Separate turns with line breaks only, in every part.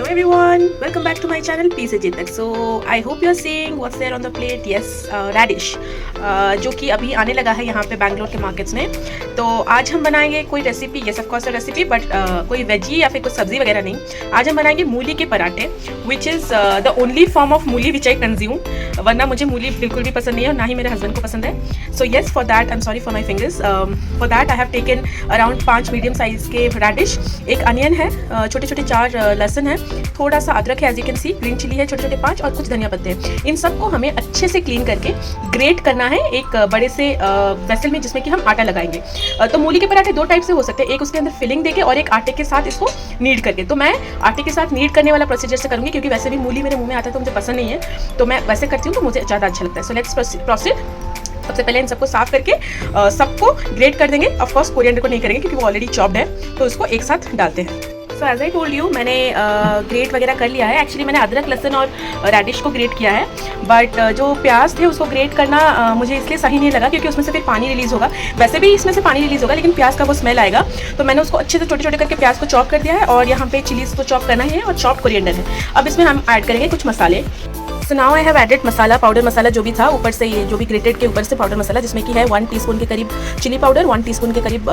everyone, welcome back to my channel P से Chetak. So I hope you are seeing what's there on the plate. Yes, radish, जो कि अभी आने लगा है यहाँ पे बैंगलोर के मार्केट्स में. तो आज हम बनाएंगे कोई recipe, yes of course a recipe, but कोई वेजी या फिर कुछ सब्जी वगैरह नहीं. आज हम बनाएंगे मूली के पराठे, which is the only form of मूली which I consume. वरना मुझे मूली बिल्कुल भी पसंद नहीं है और ना ही मेरे हस्बैंड को पसंद है. So yes, for that I'm sorry for my fingers. For that I have taken around 5 medium size के radish, एक अनियन है, छोटे छोटे 4 लहसुन है, थोड़ा सा अदरक है, as you can see, green chilli है छोटे छोटे 5 और कुछ धनिया पत्ते हैं. इन सबको हमें अच्छे से क्लीन करके ग्रेट करना है एक बड़े से वेसल में जिसमें कि हम आटा लगाएंगे. तो मूली के पराठे 2 टाइप से हो सकते हैं, एक उसके अंदर फिलिंग देके और एक आटे के साथ इसको नीड करके. तो मैं आटे के साथ नीड करने वाला प्रोसीजर से करूँगी क्योंकि वैसे भी मूली मेरे मुँह में आता है तो मुझे पसंद नहीं है, तो मैं वैसे करती हूँ तो मुझे ज़्यादा अच्छा लगता है. So let's proceed. सबसे पहले इन सबको साफ करके सबको ग्रेट कर देंगे. ऑफ कोर्स कोरिएंडर को नहीं करेंगे क्योंकि वो ऑलरेडी चॉप्ड है, तो इसको एक साथ डालते हैं. So as I told you, मैंने ग्रेट वगैरह कर लिया है. एक्चुअली मैंने अदरक लहसुन और रेडिश को ग्रेट किया है, बट जो प्याज थे उसको ग्रेट करना मुझे इसलिए सही नहीं लगा क्योंकि उसमें से फिर पानी रिलीज़ होगा. वैसे भी इसमें से पानी रिलीज़ होगा लेकिन प्याज का वो स्मेल आएगा, तो मैंने उसको अच्छे से छोटे छोटे करके प्याज को चॉप कर दिया है और यहाँ पे चिलीज़ को चॉप करना ही है और चॉप कोरिएंडर है. अब इसमें हम ऐड करेंगे कुछ मसाले. So now I have added masala, powder masala जो भी था ऊपर से, ये जो भी ग्रेटेड के ऊपर से पाउडर मसाला, जिसमें कि है 1 टीस्पून के करीब चिली पाउडर, 1 टीस्पून के करीब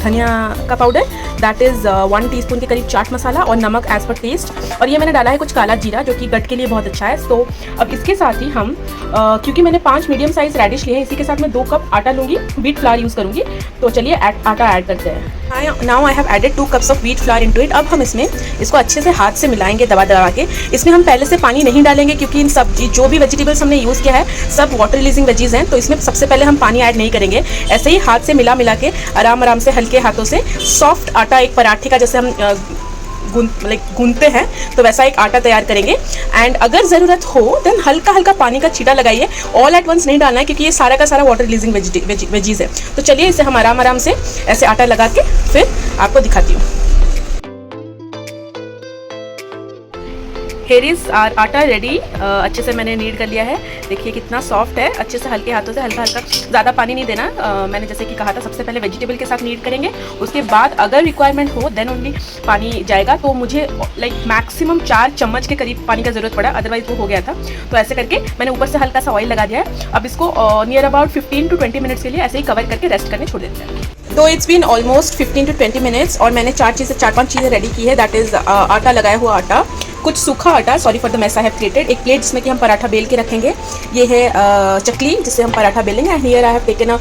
धनिया का पाउडर, दैट इज़ 1 टीस्पून के करीब चाट मसाला और नमक एज पर टेस्ट. और ये मैंने डाला है कुछ काला जीरा जो कि गट के लिए बहुत अच्छा है. तो अब इसके साथ ही हम क्योंकि मैंने 5 मीडियम साइज रेडिश लिए हैं, इसी के साथ मैं 2 कप आटा लूँगी, व्हीट फ्लावर यूज़ करूँगी. तो चलिए आटा ऐड करते हैं. Now I have added 2 cups of wheat flour into it. अब हम इसमें इसको अच्छे से हाथ से मिलाएंगे दबा दबा के. इसमें हम पहले से पानी नहीं डालेंगे क्योंकि इन सब्जी जो भी वेजिटेबल्स हमने यूज़ किया है सब वाटर रिलीजिंग वेजीज हैं, तो इसमें सबसे पहले हम पानी ऐड नहीं करेंगे. ऐसे ही हाथ से मिला मिला के आराम से हल्के हाथों से सॉफ्ट आटा, एक पराठे का जैसे हम गूंथते हैं तो वैसा एक आटा तैयार करेंगे. एंड अगर ज़रूरत हो देन हल्का हल्का पानी का छींटा लगाइए. ऑल एट वंस नहीं डालना है क्योंकि ये सारा का सारा वाटर रिलीजिंग वेजीज है. तो चलिए इसे हम आराम से ऐसे आटा लगा के फिर आपको दिखाती हूँ. हेयर इज़ आटा रेडी. अच्छे से मैंने नीड कर लिया है. देखिए कितना सॉफ्ट है. अच्छे से हल्के हाथों से हल्का हल्का, ज़्यादा पानी नहीं देना. मैंने जैसे कि कहा था सबसे पहले वेजिटेबल के साथ नीड करेंगे, उसके बाद अगर रिक्वायरमेंट हो देन ओनली पानी जाएगा. तो मुझे मैक्सिमम 4 चम्मच के करीब पानी का ज़रूरत पड़ा, अदरवाइज वो हो गया था. तो ऐसे करके मैंने ऊपर से हल्का सा ऑयल लगा दिया है. अब इसको नियर अबाउट 15 to 20 मिनट्स के लिए ऐसे ही कवर करके रेस्ट करने छोड़ देते हैं. तो it's been almost 15 to 20 minutes और मैंने 4-5 चीज़ें रेडी की है. दैट इज़ आटा लगाया हुआ आटा, कुछ सूखा आटा, sorry for the mess I have created, एक प्लेट जिसमें कि हम पराठा बेल के रखेंगे. ये है चकली जिससे हम पराठा बेलेंगे. And here I have taken a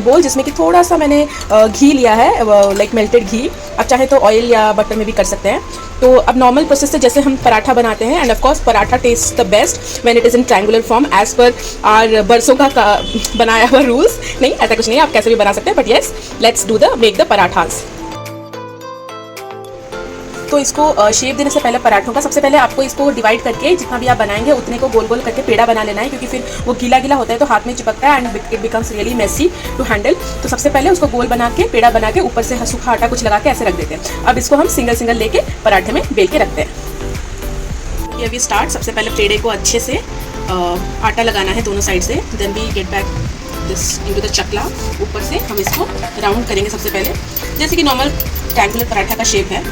bowl जिसमें कि थोड़ा सा मैंने घी लिया है, लाइक मेल्टेड घी. आप चाहे तो ऑयल या बटर में भी कर सकते हैं. तो अब नॉर्मल प्रोसेस से जैसे हम पराठा बनाते हैं, and of course paratha taste the best when it is in triangular form as per our बरसों का बनाया हुआ रूल्स. नहीं, ऐसा कुछ नहीं है, आप कैसे भी बना सकते हैं, but yes let's do the make the parathas. तो इसको शेप देने से पहले पराठों का सबसे पहले आपको इसको डिवाइड करके जितना भी आप बनाएंगे उतने को गोल गोल करके पेड़ा बना लेना है क्योंकि फिर वो गीला गीला होता है तो हाथ में चिपकता है and it becomes really messy to handle. तो सबसे पहले उसको गोल बना के पेड़ा बना के ऊपर से सूखा आटा कुछ लगा के ऐसे रख देते हैं. अब इसको हम सिंगल सिंगल लेके पराठे में बेल के रखते हैं. ये अभी स्टार्ट. सबसे पहले पेड़े को अच्छे से आटा लगाना है दोनों साइड से. Then we get back this into the chakla. ऊपर से हम इसको राउंड करेंगे सबसे पहले, जैसे कि नॉर्मल ट्रायंगुलर पराठा का शेप है.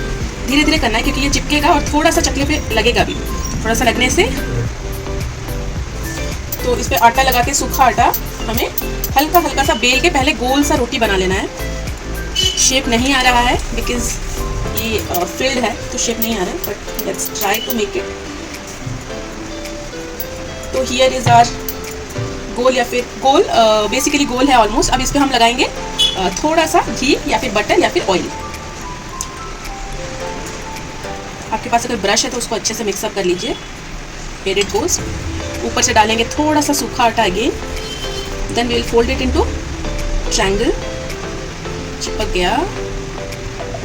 धीरे धीरे करना है क्योंकि ये चिपकेगा और थोड़ा सा चकले पे लगेगा भी. थोड़ा सा लगने से तो इस पे आटा लगा के सूखा आटा हमें हल्का हल्का सा बेल के पहले गोल सा रोटी बना लेना है. शेप नहीं आ रहा है बिकॉज ये फिल्ड है तो शेप नहीं आ रहा है, but let's try to make it. तो हियर इज आवर गोल या फिर गोल, बेसिकली गोल है ऑलमोस्ट. अब इस पर हम लगाएंगे थोड़ा सा घी या फिर बटर या फिर ऑयल. आपके पास अगर ब्रश है तो उसको अच्छे से मिक्सअप कर लीजिए. Here it goes. ऊपर से डालेंगे थोड़ा सा सूखा आटा again. Then we will fold it into triangle. चिपक गया,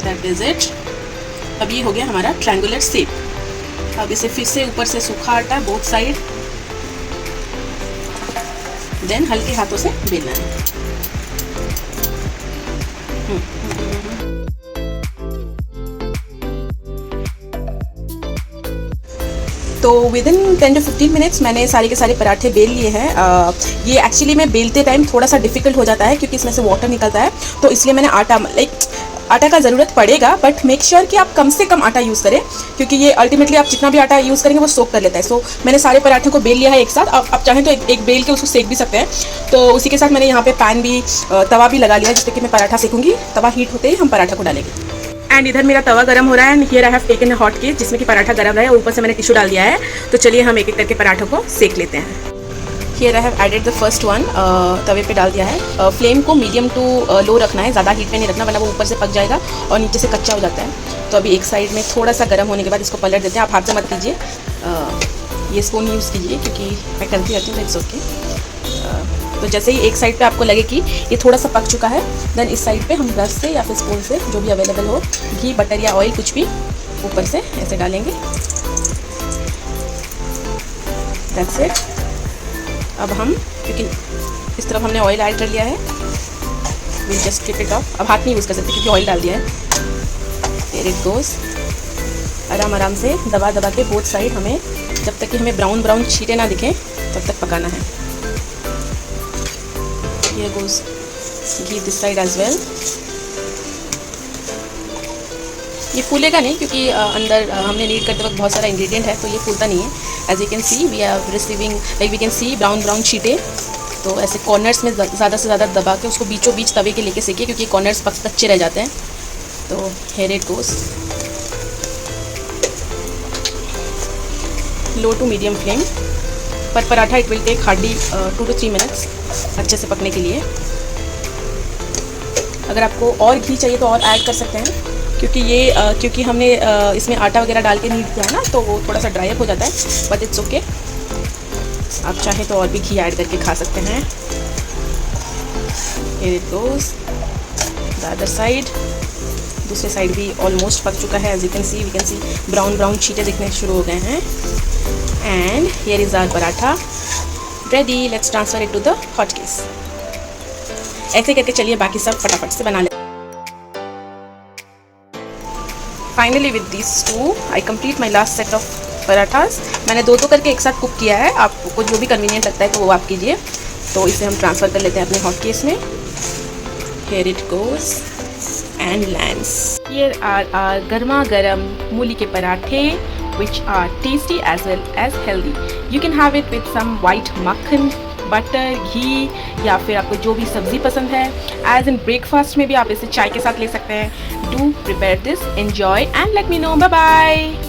दैट इज इट. अब ये हो गया हमारा ट्रायंगुलर शेप. अब इसे फिर से ऊपर से सूखा आटा बोथ साइड, देन हल्के हाथों से बेलना है. तो विद इन 10 to 15 मिनट्स मैंने सारे के सारे पराठे बेल लिए हैं. ये एक्चुअली में बेलते टाइम थोड़ा सा डिफिकल्ट हो जाता है क्योंकि इसमें से वाटर निकलता है, तो इसलिए मैंने आटा आटा का ज़रूरत पड़ेगा, बट मेक श्योर कि आप कम से कम आटा यूज़ करें, क्योंकि ये अल्टीमेटली आप जितना भी आटा यूज़ करेंगे वो सोक कर लेता है। सो मैंने सारे पराठों को बेल लिया है एक साथ। आप चाहें तो एक बेल के उसको सेक भी सकते हैं। तो उसी के साथ मैंने यहाँ पे पैन भी तवा भी लगा लिया है, जिससे कि मैं पराठा सेकूँगी। तवा हीट होते ही हम पराठा को डालेंगे। एंड इधर मेरा तवा गर्म हो रहा है and here I have taken a hot case, जिसमें कि पराठा गर्म रहा है और ऊपर से मैंने टिश्यू डाल दिया है। तो चलिए हम एक एक करके पराठों को सेक लेते हैं। Here I have added the first one, तवे पे डाल दिया है। फ्लेम को मीडियम टू लो रखना है, ज़्यादा हीट पे नहीं रखना, वरना वो ऊपर से पक जाएगा और नीचे से कच्चा हो जाता है। तो अभी एक साइड में थोड़ा सा गर्म होने के बाद इसको पलट देते हैं। आप हाथ से मत कीजिए, ये स्पून यूज़ कीजिए, क्योंकि मैं करती रहती हूँ, इट्स ओके। तो जैसे ही एक साइड पे आपको लगे कि ये थोड़ा सा पक चुका है, देन इस साइड पे हम ब्रश से या फिर स्पून से, जो भी अवेलेबल हो, घी, बटर या ऑयल कुछ भी ऊपर से ऐसे डालेंगे। That's it. अब हम, क्योंकि इस तरफ हमने ऑयल ऐड कर लिया है, will just keep it of. अब हाथ नहीं यूज़ कर सकते क्योंकि ऑयल डाल दिया है। Here it goes. आराम आराम से दबा दबा के बोथ साइड हमें, जब तक कि हमें ब्राउन ब्राउन छींटे ना दिखें तब तक पकाना है। Here goes ghee this side as well. ये फूलेगा नहीं, क्योंकि अंदर हमने नीड करते वक्त बहुत सारा इंग्रेडिएंट है, तो ये फूलता नहीं है। As you can see we are receiving, like we can see brown brown छींटे। तो ऐसे कॉर्नर्स में ज़्यादा से ज़्यादा दबा के उसको बीचों बीच तवे के लेके सेकिए, क्योंकि कॉर्नर्स कच्चे रह जाते हैं। तो here it goes. Low to medium flame पर paratha it will take hardly 2 to 3 minutes अच्छे से पकने के लिए। अगर आपको और घी चाहिए तो और ऐड कर सकते हैं, क्योंकि हमने इसमें आटा वगैरह डाल के नीड किया है ना, तो वो थोड़ा सा ड्राई अप हो जाता है, बट इट्स ओके। आप चाहें तो और भी घी ऐड करके खा सकते हैं। Here it goes. The other side, दूसरे साइड भी ऑलमोस्ट पक चुका है। As you can see, we can see brown brown छींटे दिखने शुरू हो गए हैं। And here is our paratha ready. Let's transfer it to the hot case. ऐसे करके चलिए बाकी सब फटाफट से बना लेते हैं। Finally with this too I complete my last set of parathas. मैंने दो करके एक साथ कुक किया है, आपको जो भी कन्वीनियंट लगता है तो वो आप कीजिए। तो इसे हम ट्रांसफ़र कर लेते हैं अपने हॉट केस में। Here it goes and lands. Here are our गर्मा गर्म मूली के पराठे, which are tasty as well as healthy. You can have it with some white मक्खन, बटर, घी, या फिर आपको जो भी सब्ज़ी पसंद है। एज इन ब्रेकफास्ट में भी आप इसे चाय के साथ ले सकते हैं। Do prepare this, enjoy and let me know. Bye bye.